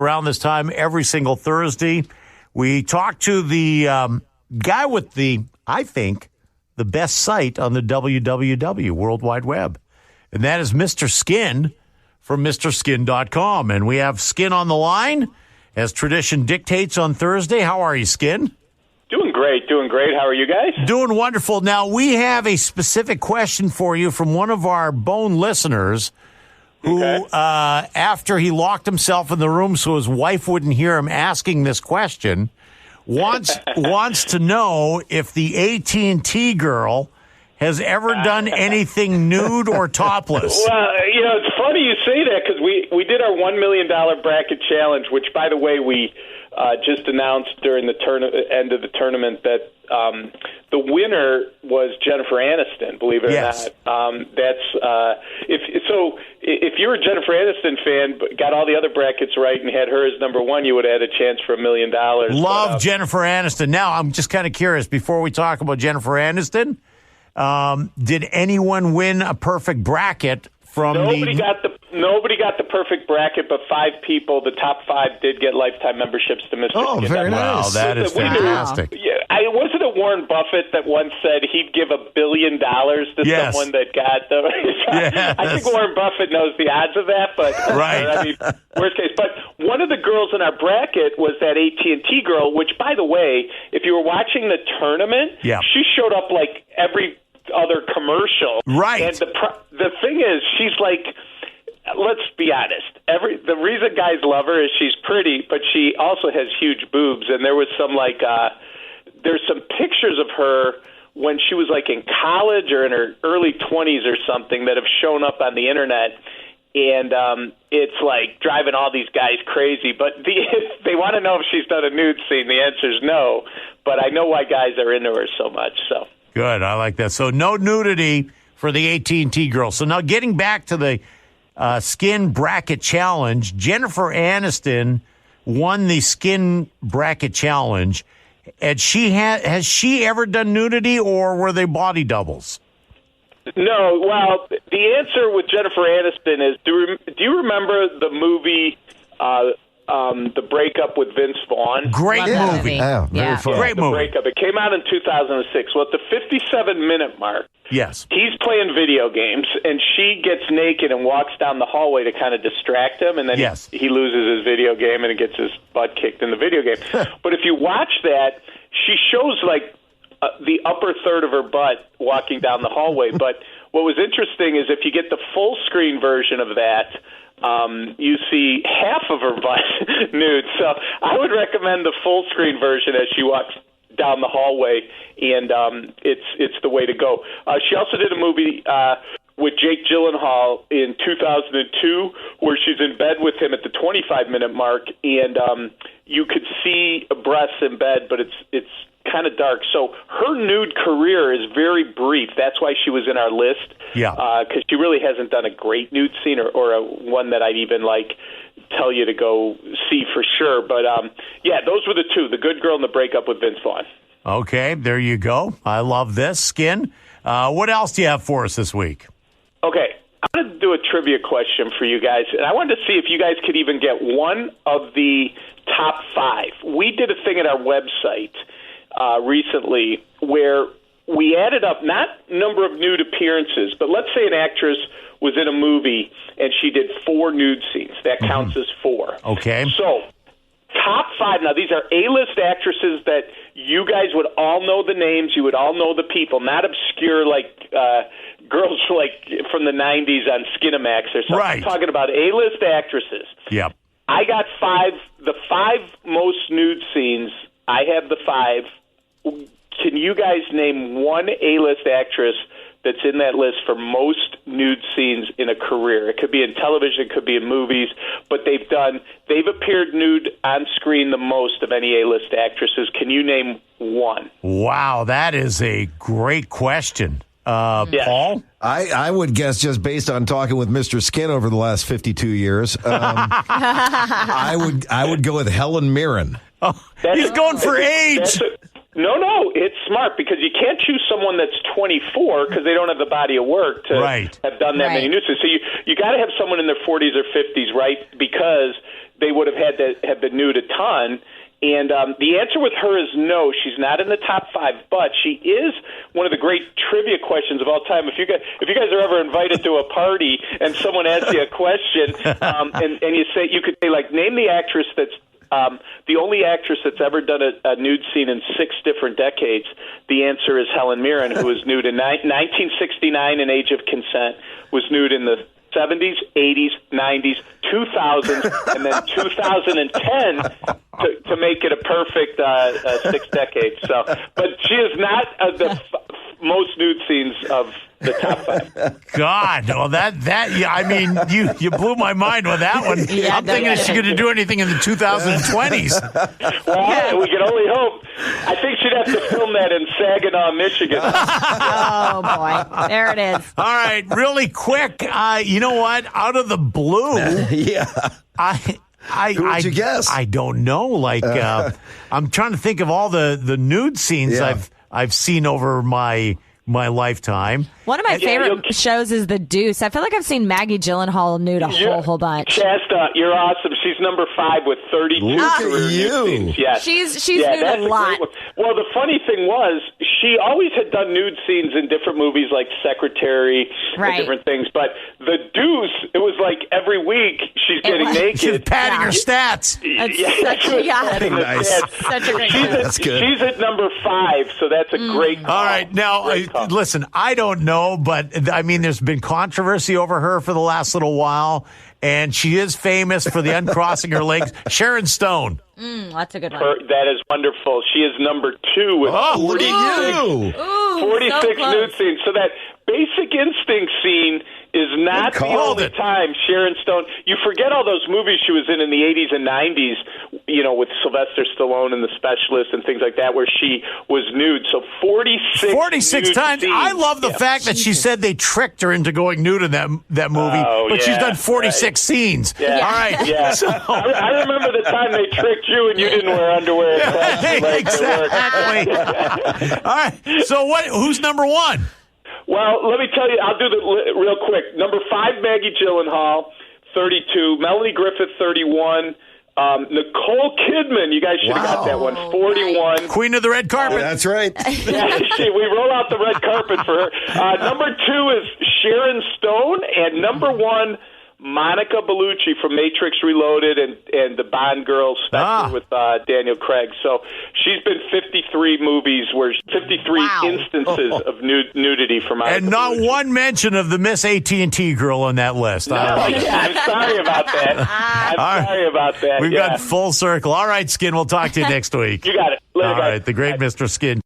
around this time every single Thursday. We talk to the guy with I think, the best site on the WWW, World Wide Web. And that is Mr. Skin from MrSkin.com. And we have Skin on the line, as tradition dictates on Thursday. How are you, Skin? Doing great. How are you guys? Doing wonderful. Now, we have a specific question for you from one of our Bone listeners who, after he locked himself in the room so his wife wouldn't hear him asking this question, wants to know if the AT&T girl has ever done anything nude or topless. Well, it's funny you say that because we did our $1 million bracket challenge, which, by the way, we just announced during the end of the tournament that the winner was Jennifer Aniston, believe it or not. If you're a Jennifer Aniston fan, but got all the other brackets right and had her as number one, you would have had a chance for $1 million. Love Jennifer Aniston. Now, I'm just kind of curious, before we talk about Jennifer Aniston, did anyone win a perfect bracket from Nobody got the perfect bracket, but 5 people, the top 5, did get lifetime memberships to Mr. Oh, Skin. very nice. Wow, that is fantastic. Wasn't it Warren Buffett that once said he'd give $1 billion to someone that got them? Yes. I think Warren Buffett knows the odds of that, but right. Worst case. But one of the girls in our bracket was that AT&T girl, which, by the way, if you were watching the tournament, she showed up like every other commercial. Right. And the thing is, she's like, let's be honest. The reason guys love her is she's pretty, but she also has huge boobs. And there was some there's some pictures of her when she was like in college or in her early 20s or something that have shown up on the internet. And it's like driving all these guys crazy. But if they want to know if she's done a nude scene, the answer is no. But I know why guys are into her so much. So good. I like that. So no nudity for the AT&T girl. So now getting back to the Skin Bracket Challenge, Jennifer Aniston won the Skin Bracket Challenge. And has she ever done nudity, or were they body doubles? No. Well, the answer with Jennifer Aniston is: do you remember the movie, The Breakup with Vince Vaughn? Great movie. Yeah, very fun. Great movie. Breakup. It came out in 2006. Well, at the 57-minute mark, yes, he's playing video games, and she gets naked and walks down the hallway to kind of distract him, and then he loses his video game and gets his butt kicked in the video game. But if you watch that, she shows like the upper third of her butt walking down the hallway. But what was interesting is if you get the full screen version of that, you see half of her butt nude. So I would recommend the full screen version as she walks down the hallway, and it's the way to go. She also did a movie with Jake Gyllenhaal in 2002 where she's in bed with him at the 25-minute mark, and you could see breasts in bed, but it's kind of dark. So her nude career is very brief. That's why she was in our list. Yeah. Because she really hasn't done a great nude scene or one that I'd even tell you to go see for sure. But those were the two: the good girl and the breakup with Vince Vaughn. Okay, there you go. I love this. Skin. What else do you have for us this week? Okay, I'm going to do a trivia question for you guys, and I wanted to see if you guys could even get one of the top 5. We did a thing at our website recently where we added up not number of nude appearances, but let's say an actress was in a movie and she did 4 nude scenes. That counts as 4. Okay. So top 5. Now, these are A-list actresses that you guys would all know the names. You would all know the people, not obscure girls from the 90s on Skinamax or something. Right. I'm talking about A-list actresses. Yep. I got 5. The 5 most nude scenes, I have the 5. Can you guys name one A-list actress that's in that list for most nude scenes in a career? It could be in television, it could be in movies, but they've appeared nude on screen the most of any A-list actresses. Can you name one? Wow, that is a great question. Paul? I would guess, just based on talking with Mr. Skin over the last 52 years, I would go with Helen Mirren. Oh, he's going for age. No, it's smart because you can't choose someone that's 24 because they don't have the body of work to have done that many nude scenes. So you got to have someone in their 40s or 50s, right? Because they would have had to have been nude a ton. And the answer with her is no. She's not in the top 5, but she is one of the great trivia questions of all time. If you guys are ever invited to a party and someone asks you a question, and you could say like, name the actress that's the only actress that's ever done a nude scene in 6 different decades. The answer is Helen Mirren, who was nude in 1969 in Age of Consent, was nude in the 70s, 80s, 90s, 2000s, and then 2010 to make it a perfect 6 decades. So, but she is not the most nude scenes of the top 5. God, well, I mean, you blew my mind with that one. Yeah, I'm thinking she's going to do anything in the 2020s. Well, we can only hope. I think she'd have to film that in Saginaw, Michigan. Oh, boy. There it is. All right, really quick. You know what? Out of the blue, Who would you guess? I don't know. Like, I'm trying to think of all the nude scenes I've seen over my lifetime. One of my favorite shows is The Deuce. I feel like I've seen Maggie Gyllenhaal nude a whole bunch. Shasta, you're awesome. She's number 5 with 32 career nude scenes. Yes. She's nude a lot. Well, the funny thing was, she always had done nude scenes in different movies like Secretary and different things. But The Deuce, it was like every week she's getting naked. She's padding her stats. Such a great show. That's good. She's at number 5, so that's a great call. All right, now, listen, I don't know, but, I mean, there's been controversy over her for the last little while, and she is famous for the uncrossing her legs. Sharon Stone. That's a good one. That is wonderful. She is number 2 with 46 nude scenes. So that Basic Instinct scene is not the only time Sharon Stone. You forget all those movies she was in the 80s and 90s, with Sylvester Stallone and The Specialist and things like that, where she was nude. So 46 times. Scenes. I love the fact that she said they tricked her into going nude in that movie, but she's done 46 scenes. Yeah. All right. Yeah. So, I remember the time they tricked you and you didn't wear underwear. Exactly. All right. So who's number 1? Well, let me tell you, I'll do the real quick. Number 5, Maggie Gyllenhaal, 32. Melanie Griffith, 31. Nicole Kidman, you guys should have got that one, 41. Queen of the red carpet. That's right. We roll out the red carpet for her. Number 2 is Sharon Stone, and number 1, Monica Bellucci from Matrix Reloaded and the Bond Girl Spectre with Daniel Craig. So she's been 53 movies, 53 instances of nudity from Monica and not Bellucci. one mention of the Miss AT&T girl on that list. No, I'm sorry about that. Sorry about that. We've got full circle. All right, Skin, we'll talk to you next week. You got it. Later, All guys. right, the great Mr. Skin.